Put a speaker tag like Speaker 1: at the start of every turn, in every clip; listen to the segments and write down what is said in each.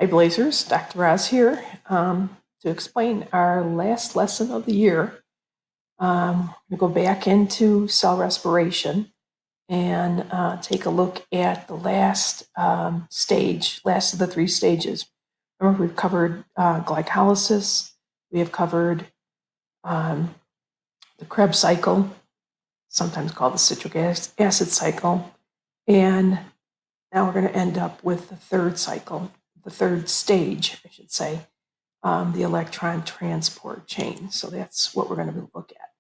Speaker 1: Hi Blazers, Dr. Roz here to explain our last lesson of the year. We go back into cell respiration and take a look at the last stage, last of the three stages. Remember, we've covered glycolysis, we have covered the Krebs cycle, sometimes called the citric acid cycle, and now we're going to end up with the third cycle, the third stage, I should say, the electron transport chain. So that's what we're going to look at.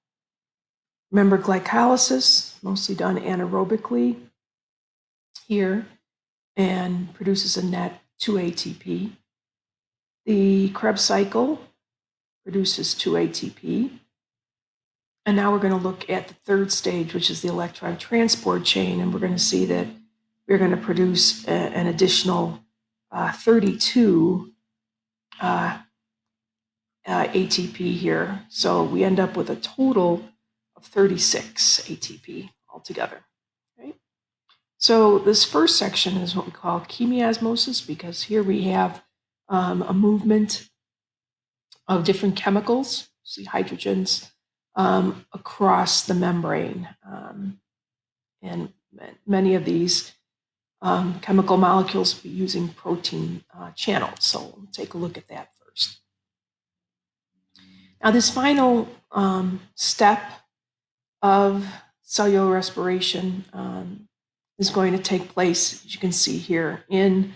Speaker 1: Remember, glycolysis, mostly done anaerobically here, and produces a net 2 ATP. The Krebs cycle produces 2 ATP. And now we're going to look at the third stage, which is the electron transport chain, and we're going to see that we're going to produce an additional 32 ATP here. So we end up with a total of 36 ATP altogether. Right? So this first section is what we call chemiosmosis, because here we have a movement of different chemicals, see hydrogens, across the membrane. And many of these chemical molecules will be using protein channels. So we'll take a look at that first. Now, this final step of cellular respiration is going to take place, as you can see here, in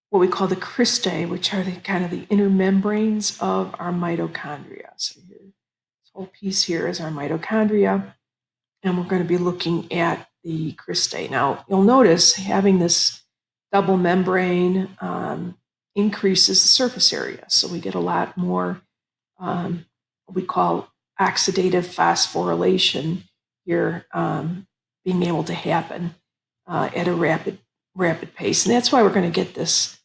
Speaker 1: what we call the cristae, which are the kind of the inner membranes of our mitochondria. So here, this whole piece here is our mitochondria, and we're going to be looking at the cristae. Now, you'll notice having this double membrane increases the surface area, so we get a lot more what we call oxidative phosphorylation here being able to happen at a rapid pace. And that's why we're going to get this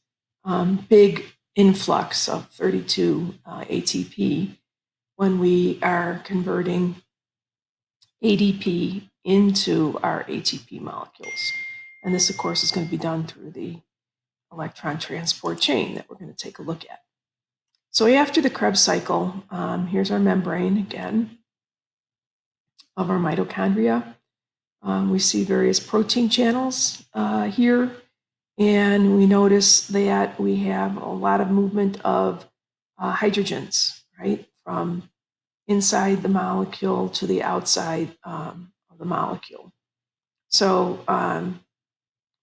Speaker 1: big influx of 32 ATP when we are converting ADP into our ATP molecules. And this, of course, is going to be done through the electron transport chain that we're going to take a look at. So after the Krebs cycle, here's our membrane again of our mitochondria. We see various protein channels here, and we notice that we have a lot of movement of hydrogens, right, from inside the molecule to the outside of the molecule. So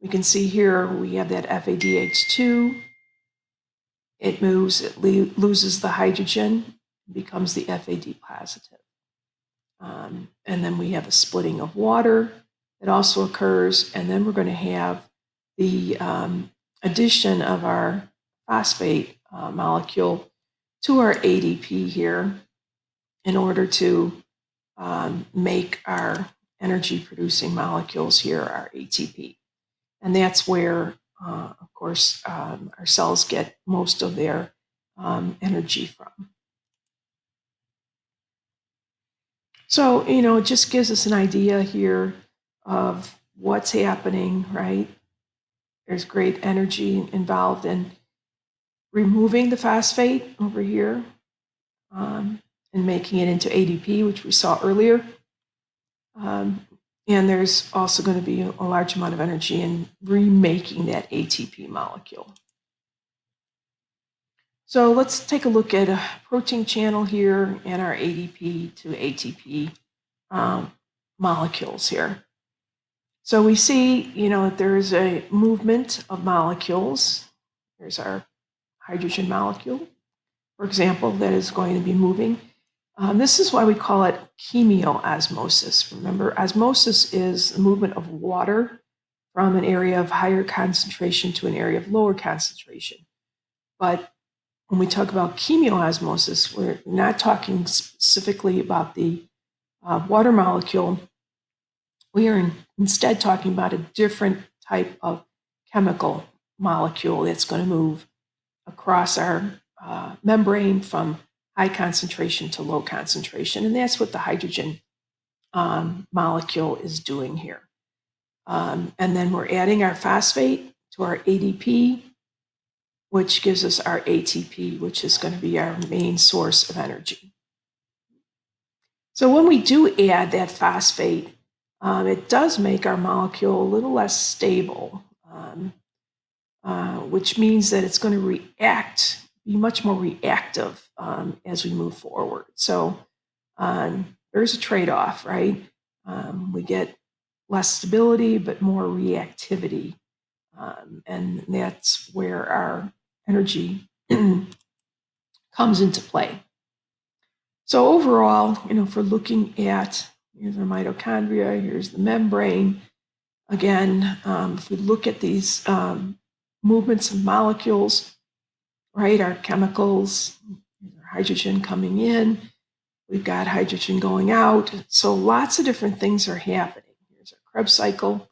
Speaker 1: we can see here we have that FADH2. It moves, it loses the hydrogen, becomes the FAD positive. And then we have a splitting of water that also occurs. And then we're going to have the addition of our phosphate molecule to our ADP here in order to make our energy producing molecules here, our ATP. And that's where, of course, our cells get most of their energy from. So, it just gives us an idea here of what's happening, right? There's great energy involved in removing the phosphate over here and making it into ADP, which we saw earlier. And there's also going to be a large amount of energy in remaking that ATP molecule. So let's take a look at a protein channel here and our ADP to ATP molecules here. So we see, that there's a movement of molecules. There's our hydrogen molecule, for example, that is going to be moving. This is why we call it chemiosmosis. Remember, osmosis is the movement of water from an area of higher concentration to an area of lower concentration. But when we talk about chemiosmosis, we're not talking specifically about the water molecule. We are instead talking about a different type of chemical molecule that's going to move across our membrane from high concentration to low concentration. And that's what the hydrogen molecule is doing here. And then we're adding our phosphate to our ADP. which gives us our ATP, which is going to be our main source of energy. So when we do add that phosphate, it does make our molecule a little less stable, which means that it's going to be much more reactive as we move forward. So there's a trade-off, right? We get less stability, but more reactivity. And that's where our energy comes into play. So overall, if we're looking at, here's our mitochondria, here's the membrane. Again, if we look at these movements of molecules, right, our chemicals, hydrogen coming in, we've got hydrogen going out. So lots of different things are happening. Here's our Krebs cycle,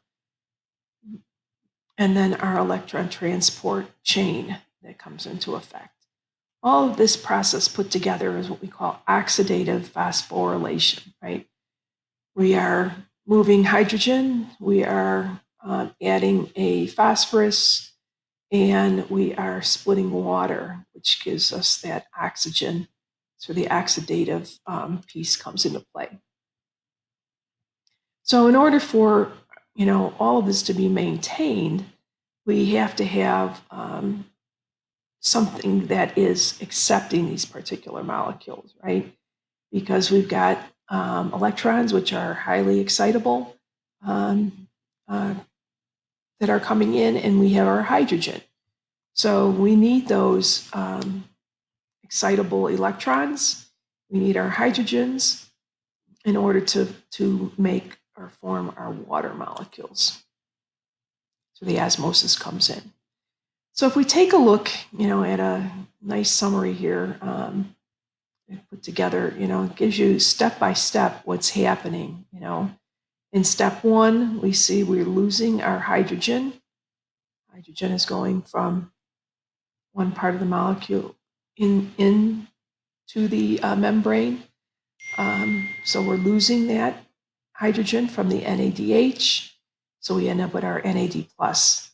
Speaker 1: and then our electron transport chain that comes into effect. All of this process put together is what we call oxidative phosphorylation, right? We are moving hydrogen, we are adding a phosphorus, and we are splitting water, which gives us that oxygen. So the oxidative piece comes into play. So in order for all of this to be maintained, we have to have something that is accepting these particular molecules, right? Because we've got electrons, which are highly excitable, that are coming in, and we have our hydrogen. So we need those excitable electrons. We need our hydrogens in order to make or form our water molecules. So the osmosis comes in. So if we take a look, at a nice summary here, put together, it gives you step by step what's happening. In step one, we see we're losing our hydrogen. Hydrogen is going from one part of the molecule into the membrane. So we're losing that hydrogen from the NADH. So we end up with our NAD plus.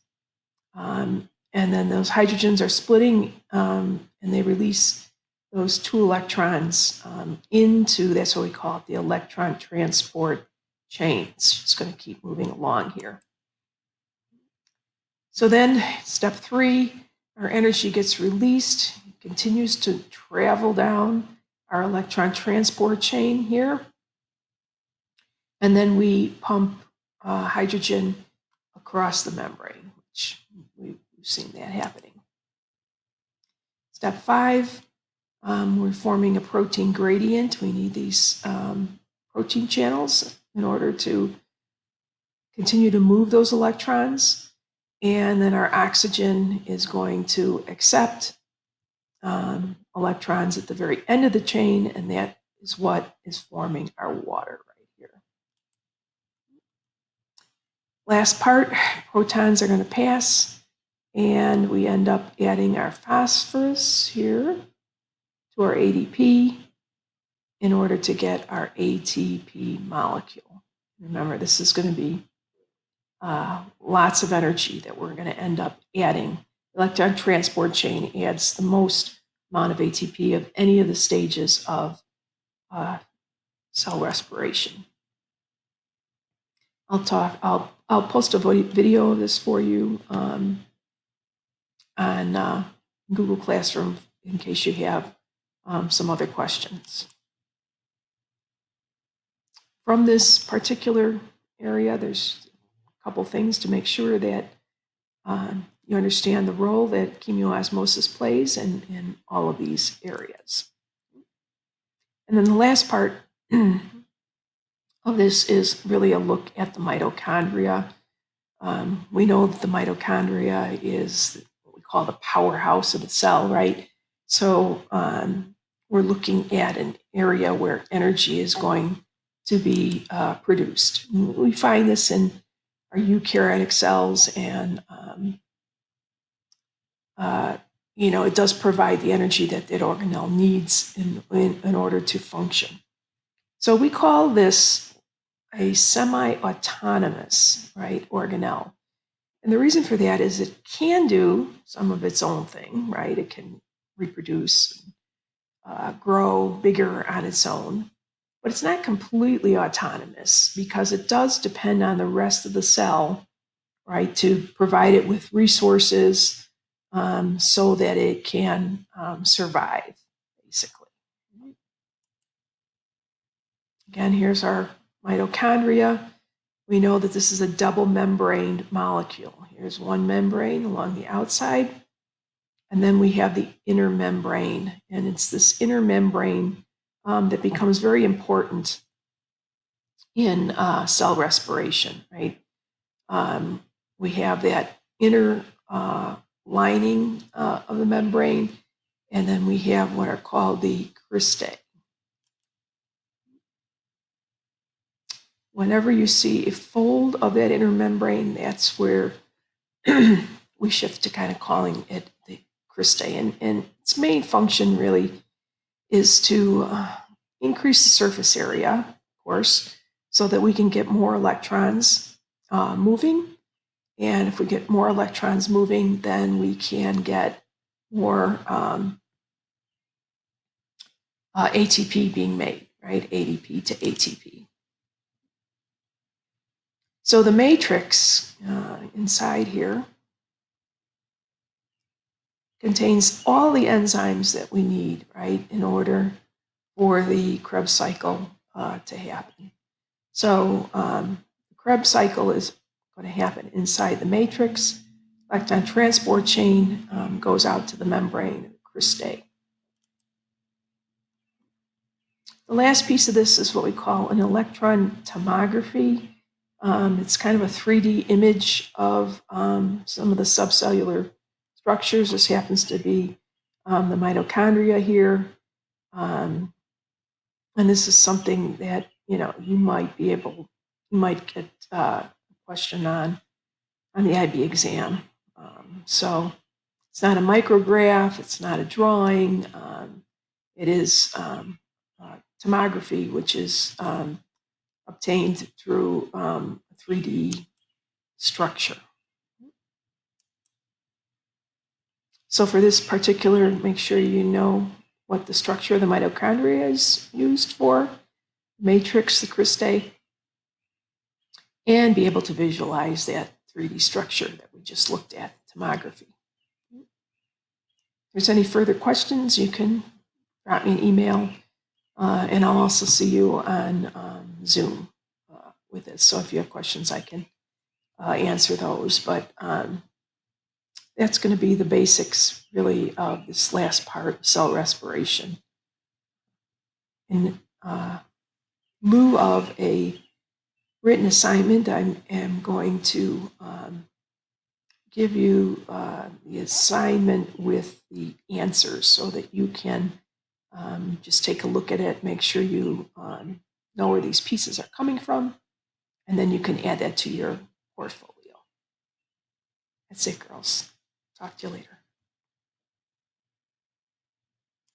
Speaker 1: And then those hydrogens are splitting, and they release those 2 electrons into, that's what we call it, the electron transport chain. It's just going to keep moving along here. So then step 3, our energy gets released, continues to travel down our electron transport chain here. And then we pump hydrogen across the membrane, which we've seen that happening. Step 5, we're forming a protein gradient. We need these protein channels in order to continue to move those electrons. And then our oxygen is going to accept electrons at the very end of the chain, and that is what is forming our water right here. Last part, protons are going to pass, and we end up adding our phosphorus here to our ADP in order to get our ATP molecule. Remember, this is going to be lots of energy that we're going to end up adding. Electron transport chain adds the most amount of ATP of any of the stages of cell respiration. I'll post a video of this for you on Google Classroom in case you have some other questions. From this particular area, there's a couple things to make sure that you understand the role that chemiosmosis plays in all of these areas. And then the last part of this is really a look at the mitochondria. We know that the mitochondria is what we call the powerhouse of the cell, right? So we're looking at an area where energy is going to be produced. We find this in our eukaryotic cells, and it does provide the energy that that organelle needs in order to function. So we call this a semi-autonomous, right, organelle. And the reason for that is it can do some of its own thing, right? It can reproduce, grow bigger on its own, but it's not completely autonomous because it does depend on the rest of the cell, right, to provide it with resources so that it can survive, basically. Again, here's our mitochondria. We know that this is a double membraned molecule. Here's one membrane along the outside, and then we have the inner membrane, and it's this inner membrane that becomes very important in cell respiration, right? We have that inner lining of the membrane, and then we have what are called the cristae. Whenever you see a fold of that inner membrane, that's where we shift to kind of calling it the cristae. And its main function really is to increase the surface area, of course, so that we can get more electrons moving. And if we get more electrons moving, then we can get more ATP being made, right? ADP to ATP. So the matrix inside here contains all the enzymes that we need, right, in order for the Krebs cycle to happen. So the Krebs cycle is going to happen inside the matrix. Electron transport chain goes out to the membrane, the cristae. The last piece of this is what we call an electron tomography. It's kind of a 3D image of some of the subcellular structures. This happens to be the mitochondria here. And this is something that, you might get a question on the IB exam. So it's not a micrograph, it's not a drawing. It is tomography, which is obtained through a 3D structure. So for this particular, make sure you know what the structure of the mitochondria is used for, matrix, the cristae, and be able to visualize that 3D structure that we just looked at, tomography. If there's any further questions, you can drop me an email, and I'll also see you on Zoom with this. So if you have questions, I can answer those. But that's going to be the basics, really, of this last part, cell respiration. In lieu of a written assignment, I am going to give you the assignment with the answers so that you can just take a look at it, make sure you know where these pieces are coming from, and then you can add that to your portfolio. That's it, girls. Talk to you later.